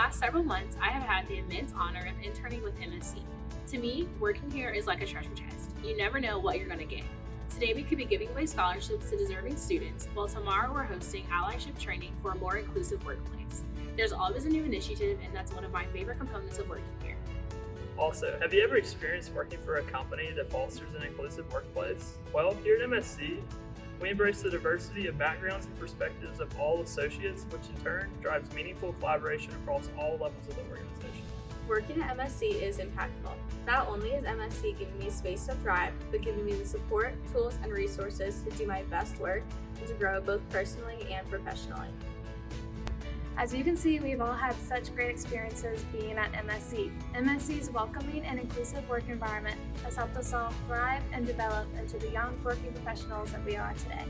past several months, I have had the immense honor of interning with MSC. To me, working here is like a treasure chest. You never know what you're going to get. Today we could be giving away scholarships to deserving students, while tomorrow we're hosting allyship training for a more inclusive workplace. There's always a new initiative, and that's one of my favorite components of working here. Also, have you ever experienced working for a company that fosters an inclusive workplace? Well, here at MSC, we embrace the diversity of backgrounds and perspectives of all associates, which in turn drives meaningful collaboration across all levels of the organization. Working at MSC is impactful. Not only is MSC giving me space to thrive, but giving me the support, tools, and resources to do my best work and to grow both personally and professionally. As you can see, we've all had such great experiences being at MSC. MSC's welcoming and inclusive work environment has helped us all thrive and develop into the young working professionals that we are today.